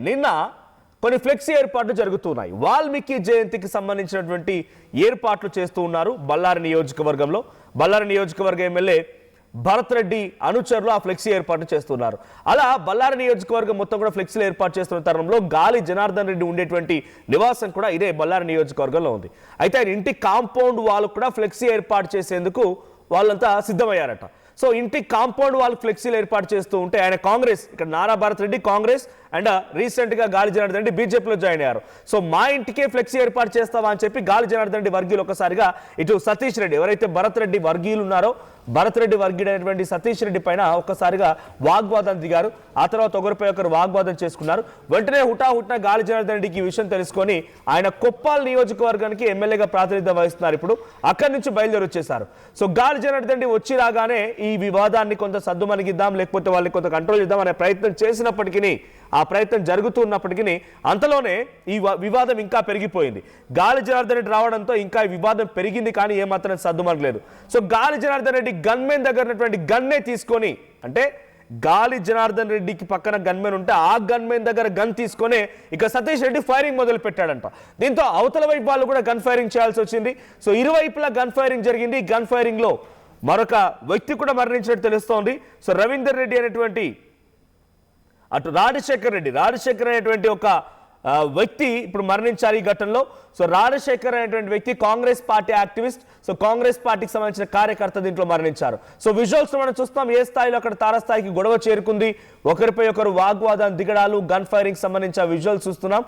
నిన్న కొన్ని ఫ్లెక్సీ ఏర్పాట్లు జరుగుతున్నాయి. వాల్మీకి జయంతికి సంబంధించినటువంటి ఏర్పాట్లు చేస్తూ ఉన్నారు బళ్ళారి నియోజకవర్గంలో. బళ్ళారి నియోజకవర్గ ఎమ్మెల్యే భరత్ రెడ్డి అనుచరులు ఆ ఫ్లెక్సీ ఏర్పాటు చేస్తున్నారు. అలా బళ్ళారి నియోజకవర్గం మొత్తం కూడా ఫ్లెక్సీలు ఏర్పాటు చేస్తున్న తరుణంలో గాలి జనార్దన్ రెడ్డి ఉండేటువంటి నివాసం కూడా ఇదే బళ్ళారి నియోజకవర్గంలో ఉంది. అయితే ఆయన ఇంటి కాంపౌండ్ వాళ్ళు కూడా ఫ్లెక్సీ ఏర్పాటు చేసేందుకు వాళ్ళంతా సిద్ధమయ్యారట. సో ఇంటి కాంపౌండ్ వాళ్ళు ఫ్లెక్సీలు ఏర్పాటు చేస్తూ ఉంటే ఆయన కాంగ్రెస్, ఇక్కడ నారా భరత్ రెడ్డి కాంగ్రెస్ అండ్ రీసెంట్ గా గాలి జనార్దన్ రెడ్డి బీజేపీలో జాయిన్ అయ్యారు. సో మా ఇంటికే ఫ్లెక్సీ ఏర్పాటు చేస్తావా అని చెప్పి గాలి జనార్దన్ రెడ్డి వర్గీయులు ఒకసారిగా ఇటు సతీష్ రెడ్డి, ఎవరైతే భరత్ రెడ్డి వర్గీయులు ఉన్నారో భరత్ రెడ్డి వర్గీయుడైనటువంటి సతీష్ రెడ్డి పైన ఒక్కసారిగా వాగ్వాదం దిగారు. ఆ తర్వాత ఒకరిపై ఒకరు వాగ్వాదం చేసుకున్నారు. వెంటనే హుటాహుటిన గాలి జనార్దన్ రెడ్డికి ఈ విషయం తెలుసుకొని ఆయన కొప్పాల్ నియోజకవర్గానికి ఎమ్మెల్యేగా ప్రాతినిధ్యం వహిస్తున్నారు. ఇప్పుడు అక్కడి నుంచి బయలుదేరి వచ్చేశారు. సో గాలి జనార్దన్ రెడ్డి వచ్చి రాగానే ఈ వివాదాన్ని కొంత సద్దుమణిగిద్దాం, లేకపోతే వాళ్ళని కొంత కంట్రోల్ చేద్దాం అనే ప్రయత్నం చేసినప్పటికీ, ఆ ప్రయత్నం జరుగుతున్నప్పటికీ అంతలోనే ఈ వివాదం ఇంకా పెరిగిపోయింది. గాలి జనార్దన్ రెడ్డి రావడంతో ఇంకా ఈ వివాదం పెరిగింది, కానీ ఏమాత్రం సద్దుమణగలేదు. సో గాలి జనార్దన్ రెడ్డి గన్మెన్ దగ్గర ఉన్నటువంటి గన్నే తీసుకొని, అంటే గాలి జనార్దన్ రెడ్డికి పక్కన గన్మెన్ ఉంటే ఆ గన్మెన్ దగ్గర గన్ తీసుకొని ఇక సతీష్ రెడ్డి ఫైరింగ్ మొదలు పెట్టాడంట. దీంతో అవతల వైపు వాళ్ళు కూడా గన్ ఫైరింగ్ చేయాల్సి వచ్చింది. సో ఇరువైపులా గన్ ఫైరింగ్ జరిగింది. గన్ ఫైరింగ్ లో మరొక వ్యక్తి కూడా మరణించినట్టు తెలుస్తోంది. సో రవీందర్ రెడ్డి అనేటువంటి, అటు రాజశేఖర్ అనేటువంటి ఒక వ్యక్తి ఇప్పుడు మరణించారు ఈ ఘటనలో. సో రాజశేఖర్ అనేటువంటి వ్యక్తి Congress party activist, so Congress పార్టీకి సంబంధించిన కార్యకర్త దీంట్లో మరణించారు. సో విజువల్స్ మనం చూస్తాం ఏ స్థాయిలో అక్కడ తారస్థాయికి గొడవ చేరుకుంది, ఒకరిపై ఒకరు వాగ్వాదం దిగడాలు, గన్ ఫైరింగ్ సంబంధించిన విజువల్స్ చూస్తున్నాం.